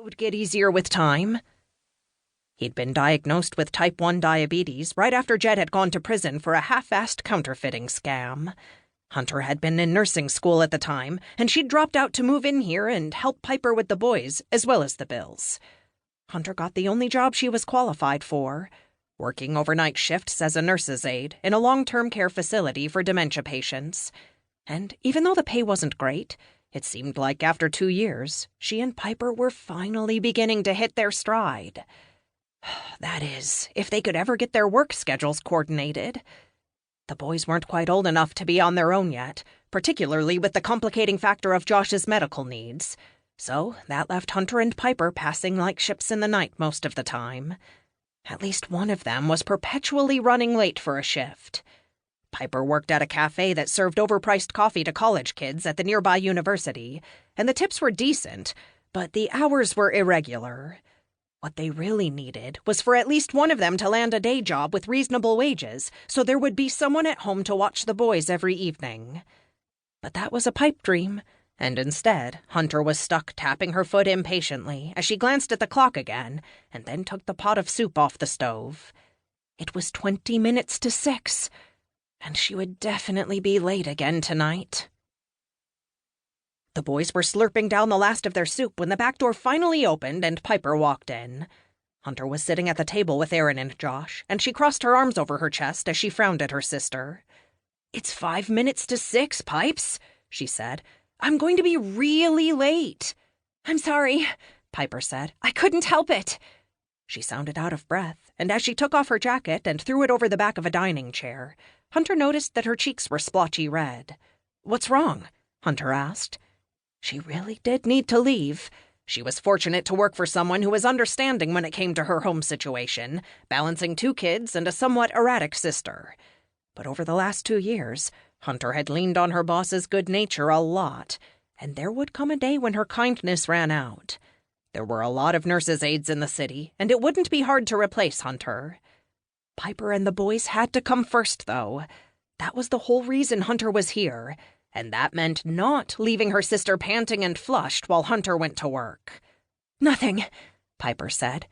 it would get easier with time. He'd been diagnosed with type 1 diabetes right after Jed had gone to prison for a half-assed counterfeiting scam. Hunter had been in nursing school at the time, and she'd dropped out to move in here and help Piper with the boys, as well as the bills. Hunter got the only job she was qualified for, working overnight shifts as a nurse's aide in a long-term care facility for dementia patients. And even though the pay wasn't great, it seemed like after 2 years, she and Piper were finally beginning to hit their stride. That is, if they could ever get their work schedules coordinated. The boys weren't quite old enough to be on their own yet, particularly with the complicating factor of Josh's medical needs. So that left Hunter and Piper passing like ships in the night most of the time. At least one of them was perpetually running late for a shift. Piper worked at a cafe that served overpriced coffee to college kids at the nearby university, and the tips were decent, but the hours were irregular. What they really needed was for at least one of them to land a day job with reasonable wages, so there would be someone at home to watch the boys every evening. But that was a pipe dream, and instead, Hunter was stuck tapping her foot impatiently as she glanced at the clock again, and then took the pot of soup off the stove. It was 20 minutes to 6, and she would definitely be late again tonight. The boys were slurping down the last of their soup when the back door finally opened and Piper walked in. Hunter was sitting at the table with Aaron and Josh, and she crossed her arms over her chest as she frowned at her sister. "It's 5 minutes to 6, Pipes," she said. "I'm going to be really late." "I'm sorry," Piper said. "I couldn't help it." She sounded out of breath, and as she took off her jacket and threw it over the back of a dining chair, Hunter noticed that her cheeks were splotchy red. "What's wrong?" Hunter asked. She really did need to leave. She was fortunate to work for someone who was understanding when it came to her home situation, balancing 2 kids and a somewhat erratic sister. But over the last 2 years, Hunter had leaned on her boss's good nature a lot, and there would come a day when her kindness ran out. There were a lot of nurses' aides in the city, and it wouldn't be hard to replace Hunter. Piper and the boys had to come first, though. That was the whole reason Hunter was here. And that meant not leaving her sister panting and flushed while Hunter went to work. "Nothing," Piper said.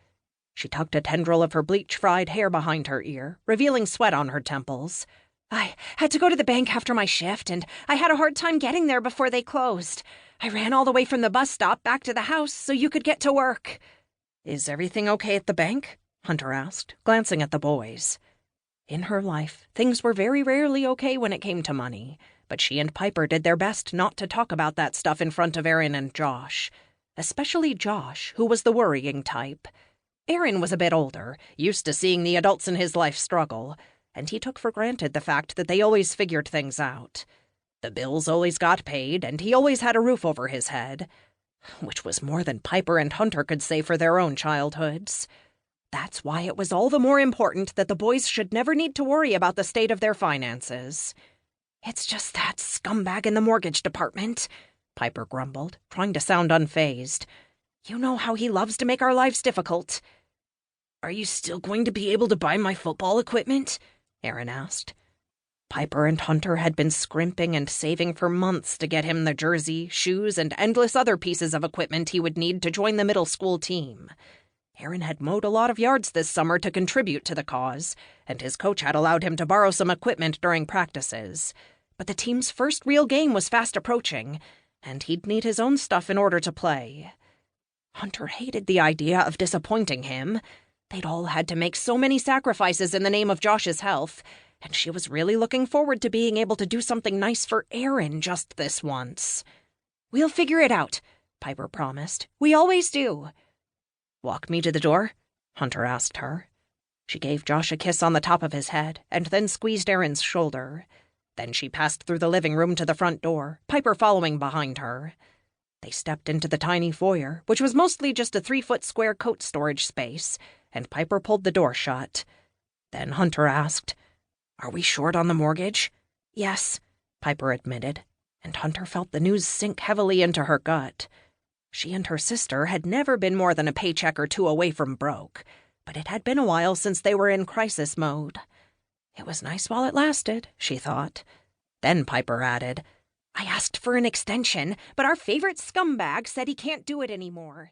She tucked a tendril of her bleach-fried hair behind her ear, revealing sweat on her temples. "I had to go to the bank after my shift, and I had a hard time getting there before they closed. I ran all the way from the bus stop back to the house so you could get to work." "Is everything okay at the bank?" Hunter asked, glancing at the boys. In her life, things were very rarely okay when it came to money, but she and Piper did their best not to talk about that stuff in front of Aaron and Josh. Especially Josh, who was the worrying type. Aaron was a bit older, used to seeing the adults in his life struggle, and he took for granted the fact that they always figured things out. The bills always got paid, and he always had a roof over his head, which was more than Piper and Hunter could say for their own childhoods. That's why it was all the more important that the boys should never need to worry about the state of their finances. "It's just that scumbag in the mortgage department," Piper grumbled, trying to sound unfazed. "You know how he loves to make our lives difficult." "Are you still going to be able to buy my football equipment?" Aaron asked. Piper and Hunter had been scrimping and saving for months to get him the jersey, shoes, and endless other pieces of equipment he would need to join the middle school team. Aaron had mowed a lot of yards this summer to contribute to the cause, and his coach had allowed him to borrow some equipment during practices. But the team's first real game was fast approaching, and he'd need his own stuff in order to play. Hunter hated the idea of disappointing him. They'd all had to make so many sacrifices in the name of Josh's health, and she was really looking forward to being able to do something nice for Aaron just this once. "We'll figure it out," Piper promised. "We always do." "Walk me to the door?" Hunter asked her. She gave Josh a kiss on the top of his head and then squeezed Aaron's shoulder. Then she passed through the living room to the front door, Piper following behind her. They stepped into the tiny foyer, which was mostly just a 3-foot square coat storage space, and Piper pulled the door shut. Then Hunter asked, "Are we short on the mortgage?" "Yes," Piper admitted, and Hunter felt the news sink heavily into her gut. She and her sister had never been more than a paycheck or 2 away from broke, but it had been a while since they were in crisis mode. It was nice while it lasted, she thought. Then Piper added, "I asked for an extension, but our favorite scumbag said he can't do it anymore.